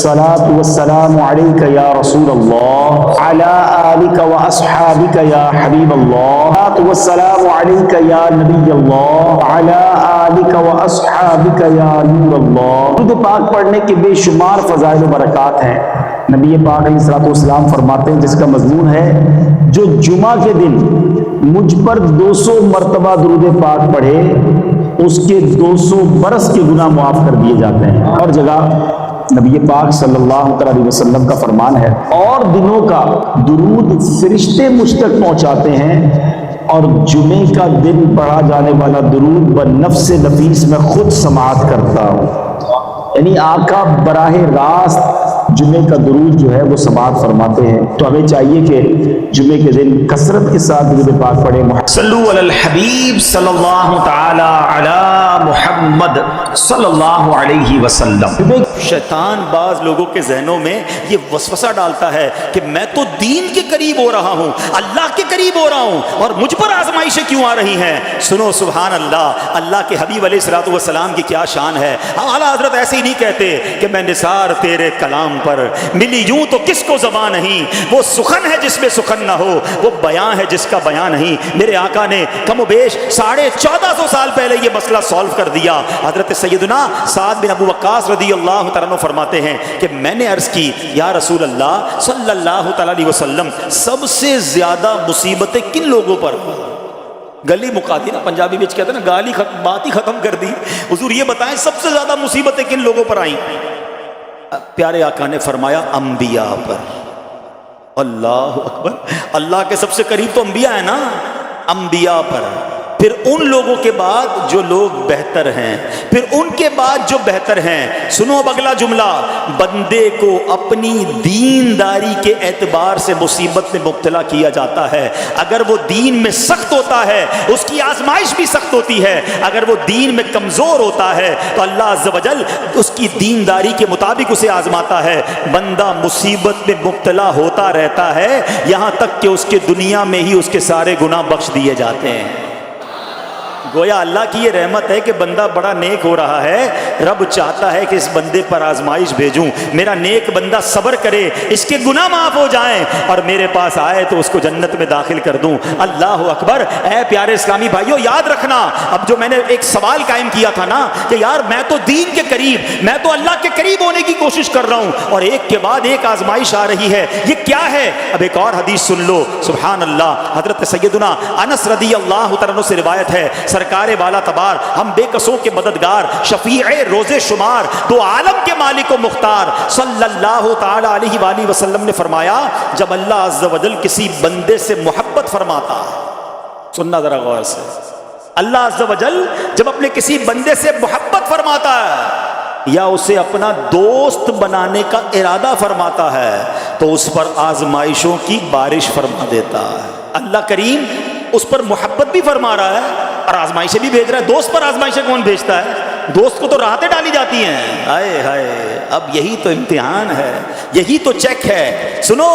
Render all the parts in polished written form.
الصلاة والسلام عليك يا رسول الله على آلك وأصحابك يا حبيب الله الصلاة والسلام عليك يا نبي الله على آلك وأصحابك يا نور الله۔ درود پاک پڑھنے کے بے شمار فضائل و برکات ہیں۔ نبی پاک علیہ الصلوۃ والسلام فرماتے ہیں، جس کا مضمون ہے جو جمعہ کے دن مجھ پر 200 مرتبہ درود پاک پڑھے اس کے 200 برس کے گناہ معاف کر دیے جاتے ہیں۔ اور جگہ نبی پاک صلی اللہ علیہ وسلم کا فرمان ہے، اور دنوں کا درود فرشتے مجھ تک پہنچاتے ہیں، اور جمعے کا دن پڑھا جانے والا درود بنفس نفیس میں خود سماعت کرتا ہوں۔ یعنی آقا براہ راست جمعے کا درود جو ہے وہ سماعت فرماتے ہیں۔ تو ہمیں چاہیے کہ جمعے کے دن کثرت کے ساتھ درود پاک پڑھیں۔ صلو علی الحبیب صلی اللہ تعالی علی محمد صلی اللہ علیہ وسلم۔ شیطان بعض لوگوں کے ذہنوں میں یہ وسوسہ ڈالتا ہے کہ میں تو دین کے قریب ہو رہا ہوں، اللہ کے قریب ہو رہا ہوں، اور مجھ پر آزمائشیں کیوں آ رہی ہیں؟ سنو سبحان اللہ، اللہ کے حبیب علیہ الصلوۃ والسلام کی کیا شان ہے۔ اعلیٰ حضرت ایسے ہی نہیں کہتے کہ میں نثار تیرے کلام پر ملی یوں تو کس کو زبان نہیں، وہ سخن ہے جس میں سخن نہ ہو، وہ بیان ہے جس کا بیان نہیں۔ میرے آقا نے کم و بیش 1450 سال پہلے یہ مسئلہ سالو کر دیا۔ حضرت سیدنا سعد بن ابو وقاص رضی اللہ تعالیٰ عنہ فرماتے ہیں کہ میں نے عرض کی، یا رسول اللہ صلی اللہ تعالیٰ علیہ وسلم، سب سے زیادہ مصیبتیں کن لوگوں پر؟ گلی مکا دی نا، پنجابی میں کہتے ہیں نا، گالی بات ہی ختم کر دی۔ حضور یہ بتائیں سب سے زیادہ مصیبتیں کن لوگوں پر آئیں؟ پیارے آقا نے فرمایا انبیاء پر۔ اللہ اکبر، اللہ کے سب سے قریب تو انبیاء ہیں نا، انبیاء پر، پھر ان لوگوں کے بعد جو لوگ بہتر ہیں، پھر ان کے بعد جو بہتر ہیں۔ سنو اب اگلا جملہ، بندے کو اپنی دینداری کے اعتبار سے مصیبت میں مبتلا کیا جاتا ہے۔ اگر وہ دین میں سخت ہوتا ہے اس کی آزمائش بھی سخت ہوتی ہے، اگر وہ دین میں کمزور ہوتا ہے تو اللہ عز و جل اس کی دینداری کے مطابق اسے آزماتا ہے۔ بندہ مصیبت میں مبتلا ہوتا رہتا ہے یہاں تک کہ اس کے دنیا میں ہی اس کے سارے گناہ بخش دیے جاتے ہیں۔ گویا اللہ کی یہ رحمت ہے کہ بندہ بڑا نیک ہو رہا ہے، رب چاہتا ہے کہ اس بندے پر آزمائش بھیجوں، میرا نیک بندہ صبر کرے، اس کے گناہ معاف ہو جائیں اور میرے پاس آئے تو اس کو جنت میں داخل کر دوں۔ اللہ اکبر۔ اے پیارے اسلامی بھائیو، یاد رکھنا، اب جو میں نے ایک سوال قائم کیا تھا نا کہ یار میں تو دین کے قریب، میں تو اللہ کے قریب ہونے کی کوشش کر رہا ہوں، اور ایک کے بعد ایک آزمائش آ رہی ہے، یہ کیا ہے؟ اب ایک اور حدیث سن لو، سبحان اللہ۔ حضرت سیدنا انس رضی اللہ تعالیٰ عنہ سے روایت ہے، سرکار والا تبار، ہم بے کسوں کے مددگار، شفیع روز شمار، دو عالم کے مالک و مختار، صلی اللہ تعالی علیہ وآلہ وسلم نے فرمایا، جب اللہ عز و جل کسی بندے سے محبت فرماتا ہے، سننا ذرا غور سے، اللہ عز و جل جب اپنے کسی بندے سے محبت فرماتا ہے یا اسے اپنا دوست بنانے کا ارادہ فرماتا ہے تو اس پر آزمائشوں کی بارش فرما دیتا ہے۔ اللہ کریم اس پر محبت بھی فرما رہا ہے اور آزمائشیں بھی بھیج رہا ہے۔ دوست پر آزمائشیں کون بھیجتا ہے؟ دوست کو تو راحتیں ڈالی جاتی ہیں۔ ہائے ہائے، اب یہی تو امتحان ہے، یہی تو چیک ہے۔ سنو،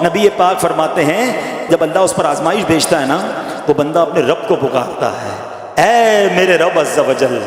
نبی پاک فرماتے ہیں جب اللہ اس پر آزمائش بھیجتا ہے نا، وہ بندہ اپنے رب کو پکارتا ہے، اے میرے رب عز و جل،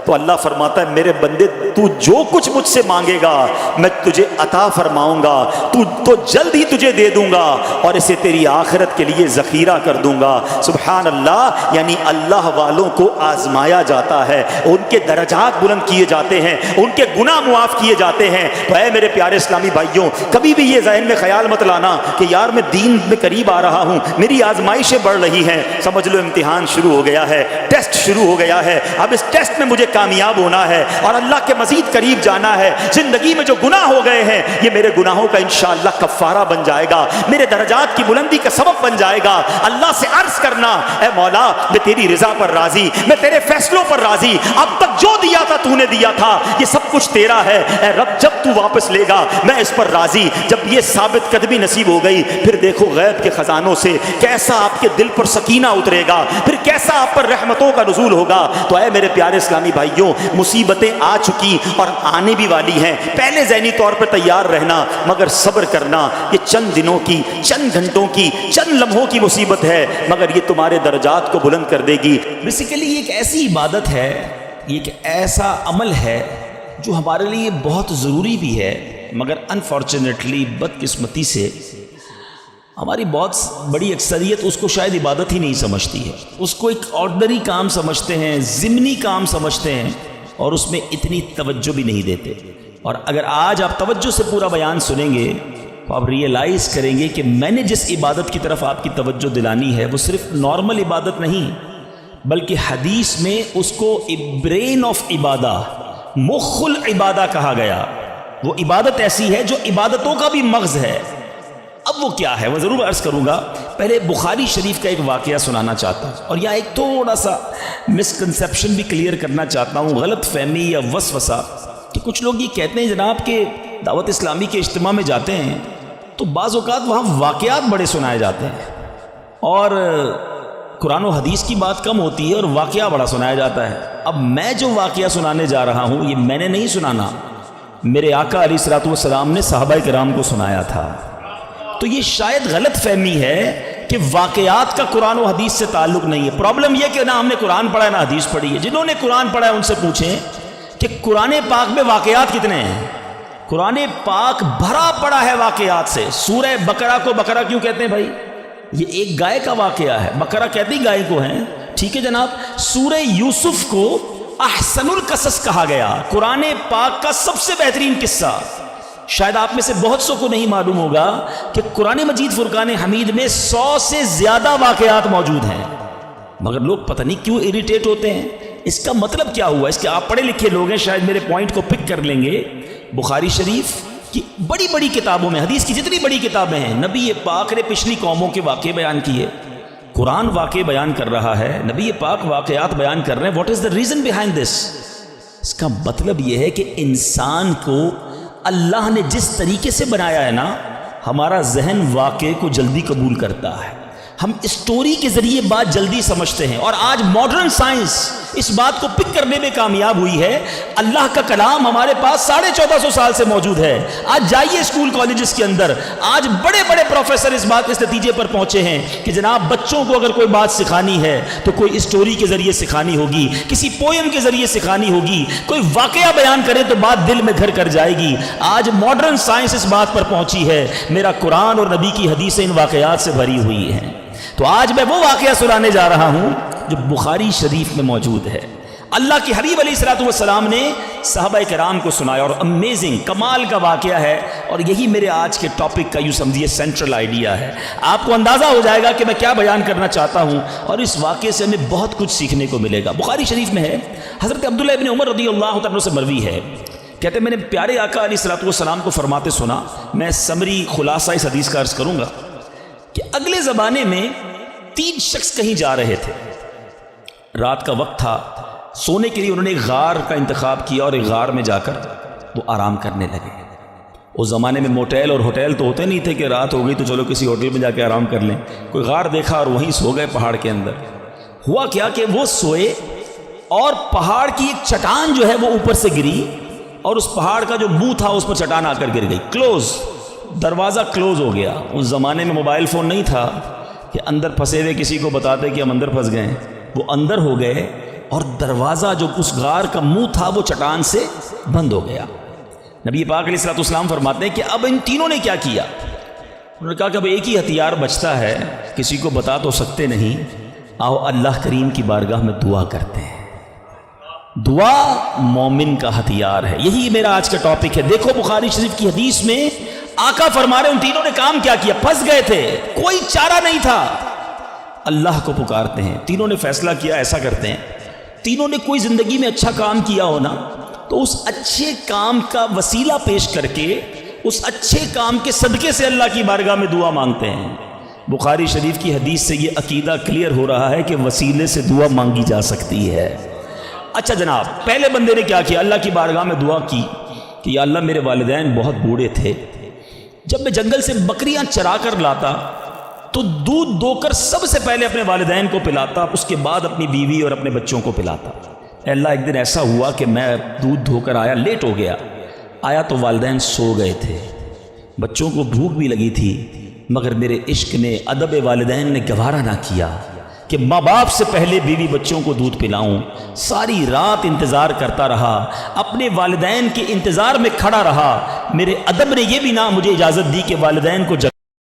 تو اللہ فرماتا ہے میرے بندے تو جو کچھ مجھ سے مانگے گا میں تجھے عطا فرماؤں گا، تو جلد ہی تجھے دے دوں گا اور اسے تیری آخرت کے لیے ذخیرہ کر دوں گا۔ سبحان اللہ۔ یعنی اللہ والوں کو آزمایا جاتا ہے، ان کے درجات بلند کیے جاتے ہیں، ان کے گناہ معاف کیے جاتے ہیں۔ تو اے میرے پیارے اسلامی بھائیوں، کبھی بھی یہ ذہن میں خیال مت لانا کہ یار میں دین میں قریب آ رہا ہوں، میری آزمائشیں بڑھ رہی ہیں۔ سمجھ لو امتحان شروع ہو گیا ہے، ٹیسٹ شروع ہو گیا ہے۔ اب اس ٹیسٹ میں مجھے کامیاب ہونا ہے اور اللہ کے مزید قریب جانا ہے۔ زندگی میں جو گناہ ہو گئے ہیں یہ میرے گناہوں کا انشاءاللہ کفارہ بن جائے گا، میرے درجات کی بلندی کا سبب بن جائے گا۔ اللہ سے عرض کرنا، اے مولا میں تیری رضا پر راضی، میں تیرے فیصلوں پر راضی، اب تک جو دیا تھا تو نے دیا تھا، یہ سب کچھ تیرا ہے۔ اے رب جب تو واپس لے گا میں اس پر راضی۔ جب یہ ثابت قدمی نصیب ہو گئی پھر دیکھو غیب کے خزانوں سے کیسا آپ کے دل پر سکینہ اترے گا، پھر کیسا آپ پر رحمتوں کا نزول ہوگا۔ تو اے میرے پیارے اسلامی بھائیوں، مصیبتیں آ چکی اور آنے بھی والی ہیں، پہلے ذہنی طور پر تیار رہنا مگر صبر کرنا۔ یہ چند دنوں کی، چند گھنٹوں کی، چند لمحوں کی مصیبت ہے مگر یہ تمہارے درجات کو بلند کر دے گی۔ بیسیکلی یہ ایک ایسی عبادت ہے، یہ ایک ایسا عمل ہے جو ہمارے لیے بہت ضروری بھی ہے مگر انفارچونیٹلی بدقسمتی سے ہماری بہت بڑی اکثریت اس کو شاید عبادت ہی نہیں سمجھتی ہے، اس کو ایک آرڈنری کام سمجھتے ہیں، ضمنی کام سمجھتے ہیں، اور اس میں اتنی توجہ بھی نہیں دیتے۔ اور اگر آج آپ توجہ سے پورا بیان سنیں گے تو آپ ریئلائز کریں گے کہ میں نے جس عبادت کی طرف آپ کی توجہ دلانی ہے وہ صرف نارمل عبادت نہیں، بلکہ حدیث میں اس کو برین آف عبادہ، مخ العبادہ کہا گیا۔ وہ عبادت ایسی ہے جو عبادتوں کا بھی مغز ہے۔ اب وہ کیا ہے وہ ضرور عرض کروں گا۔ پہلے بخاری شریف کا ایک واقعہ سنانا چاہتا ہوں، اور یہاں ایک تھوڑا سا مسکنسیپشن بھی کلیئر کرنا چاہتا ہوں، غلط فہمی یا وسوسہ، کہ کچھ لوگ یہ کہتے ہیں جناب کہ دعوت اسلامی کے اجتماع میں جاتے ہیں تو بعض اوقات وہاں واقعات بڑے سنائے جاتے ہیں، اور قرآن و حدیث کی بات کم ہوتی ہے اور واقعہ بڑا سنایا جاتا ہے۔ اب میں جو واقعہ سنانے جا رہا ہوں یہ میں نے نہیں سنانا، میرے آقا علیہ الصلوۃ والسلام نے صحابہ کرام کو سنایا تھا۔ تو یہ شاید غلط فہمی ہے کہ واقعات کا قرآن و حدیث سے تعلق نہیں ہے۔ پرابلم یہ کہ نہ ہم نے قرآن پڑھا ہے نہ حدیث پڑھی ہے۔ جنہوں نے قرآن پڑھا ہے ان سے پوچھیں کہ قرآن پاک میں واقعات کتنے ہیں۔ قرآن پاک بھرا پڑا ہے واقعات سے۔ سورہ بقرہ کو بقرہ کیوں کہتے ہیں بھائی؟ یہ ایک گائے کا واقعہ ہے، بقرہ کہتی گائے کو ہیں، ٹھیک ہے جناب۔ سورہ یوسف کو احسن القصص کہا گیا، قرآن پاک کا سب سے بہترین قصہ۔ شاید آپ میں سے بہت سو کو نہیں معلوم ہوگا کہ قرآن مجید فرقان حمید میں 100 سے زیادہ واقعات موجود ہیں، مگر لوگ پتہ نہیں کیوں اریٹیٹ ہوتے ہیں۔ اس کا مطلب کیا ہوا؟ اس کے آپ پڑھے لکھے لوگ ہیں، شاید میرے پوائنٹ کو پک کر لیں گے۔ بخاری شریف کی بڑی بڑی کتابوں میں، حدیث کی جتنی بڑی کتابیں ہیں، نبی پاک نے پچھلی قوموں کے واقعے بیان کیے۔ قرآن واقعے بیان کر رہا ہے، نبی پاک واقعات بیان کر رہے ہیں۔ What is the reason behind this? اس کا مطلب یہ ہے کہ انسان کو اللہ نے جس طریقے سے بنایا ہے نا، ہمارا ذہن واقعے کو جلدی قبول کرتا ہے، ہم اسٹوری کے ذریعے بات جلدی سمجھتے ہیں۔ اور آج ماڈرن سائنس اس بات کو پک کرنے میں کامیاب ہوئی ہے۔ اللہ کا کلام ہمارے پاس 1450 سال سے موجود ہے۔ آج جائیے اسکول کالجز کے اندر، آج بڑے بڑے پروفیسر اس نتیجے پر پہنچے ہیں کہ جناب بچوں کو اگر کوئی بات سکھانی ہے تو کوئی اسٹوری کے ذریعے سکھانی ہوگی، کسی پوئم کے ذریعے سکھانی ہوگی، کوئی واقعہ بیان کرے تو بات دل میں گھر کر جائے گی۔ آج ماڈرن سائنس اس بات پر پہنچی ہے، میرا قرآن اور نبی کی حدیثیں ان واقعات سے بھری ہوئی ہیں۔ تو آج میں وہ واقعہ سنانے جا رہا ہوں جو بخاری شریف میں موجود ہے۔ اللہ کے حبیب علیہ الصلوۃ والسلام نے صحابہ کرام کو سنایا، اور امیزنگ کمال کا واقعہ ہے، اور یہی میرے آج کے ٹاپک کا یوں سمجھیے سینٹرل آئیڈیا ہے۔ آپ کو اندازہ ہو جائے گا کہ میں کیا بیان کرنا چاہتا ہوں، اور اس واقعے سے ہمیں بہت کچھ سیکھنے کو ملے گا۔ بخاری شریف میں ہے، حضرت عبداللہ ابن عمر رضی اللہ تعالیٰ سے مروی ہے، کہتے ہیں میں نے پیارے آقا علیہ الصلوۃ والسلام کو فرماتے سنا۔ میں سمری خلاصہ اس حدیث کا عرض کروں گا کہ اگلے زمانے میں 3 شخص کہیں جا رہے تھے، رات کا وقت تھا، سونے کے لیے انہوں نے ایک غار کا انتخاب کیا، اور ایک غار میں جا کر وہ آرام کرنے لگے۔ اس زمانے میں موٹیل اور ہوٹل تو ہوتے نہیں تھے کہ رات ہو گئی تو چلو کسی ہوٹل میں جا کے آرام کر لیں۔ کوئی غار دیکھا اور وہیں سو گئے پہاڑ کے اندر۔ ہوا کیا کہ وہ سوئے اور پہاڑ کی ایک چٹان جو ہے وہ اوپر سے گری، اور اس پہاڑ کا جو منہ تھا اس پر چٹان آ کر گر گئی، کلوز، دروازہ کلوز ہو گیا۔ اس زمانے میں موبائل فون نہیں تھا کہ اندر پھنسے ہوئے کسی کو بتاتے کہ ہم اندر پھنس گئے۔ وہ اندر ہو گئے، اور دروازہ جو اس غار کا منہ تھا وہ چٹان سے بند ہو گیا۔ نبی پاک علیہ الصلوۃ والسلام فرماتے ہیں کہ اب ان تینوں نے کیا کیا؟ انہوں نے کہا کہ اب ایک ہی ہتھیار بچتا ہے، کسی کو بتا تو سکتے نہیں، آؤ اللہ کریم کی بارگاہ میں دعا کرتے ہیں۔ دعا مومن کا ہتھیار ہے۔ یہی میرا آج کا ٹاپک ہے۔ دیکھو بخاری شریف کی حدیث میں آقا فرما رہے ان تینوں نے کام کیا کیا؟ پھنس گئے تھے، کوئی چارہ نہیں تھا، اللہ کو پکارتے ہیں۔ تینوں نے فیصلہ کیا ایسا کرتے ہیں، تینوں نے کوئی زندگی میں اچھا کام کیا ہونا تو اس اچھے کام کا وسیلہ پیش کر کے اس اچھے کام کے صدقے سے اللہ کی بارگاہ میں دعا مانگتے ہیں۔ بخاری شریف کی حدیث سے یہ عقیدہ کلیئر ہو رہا ہے کہ وسیلے سے دعا مانگی جا سکتی ہے۔ اچھا جناب، پہلے بندے نے کیا کیا؟ اللہ کی بارگاہ میں دعا کی کہ یا اللہ میرے والدین بہت بوڑھے تھے، جب میں جنگل سے بکریاں چرا کر لاتا تو دودھ دو کر سب سے پہلے اپنے والدین کو پلاتا، اس کے بعد اپنی بیوی اور اپنے بچوں کو پلاتا۔ اے اللہ ایک دن ایسا ہوا کہ میں دودھ دھو کر آیا، لیٹ ہو گیا، آیا تو والدین سو گئے تھے، بچوں کو بھوک بھی لگی تھی، مگر میرے عشق نے، ادب والدین نے گوارا نہ کیا کہ ماں باپ سے پہلے بیوی بچوں کو دودھ پلاؤں، ساری رات انتظار کرتا رہا، اپنے والدین کے انتظار میں کھڑا رہا۔ میرے ادب نے یہ بھی نہ مجھے اجازت دی کہ والدین کو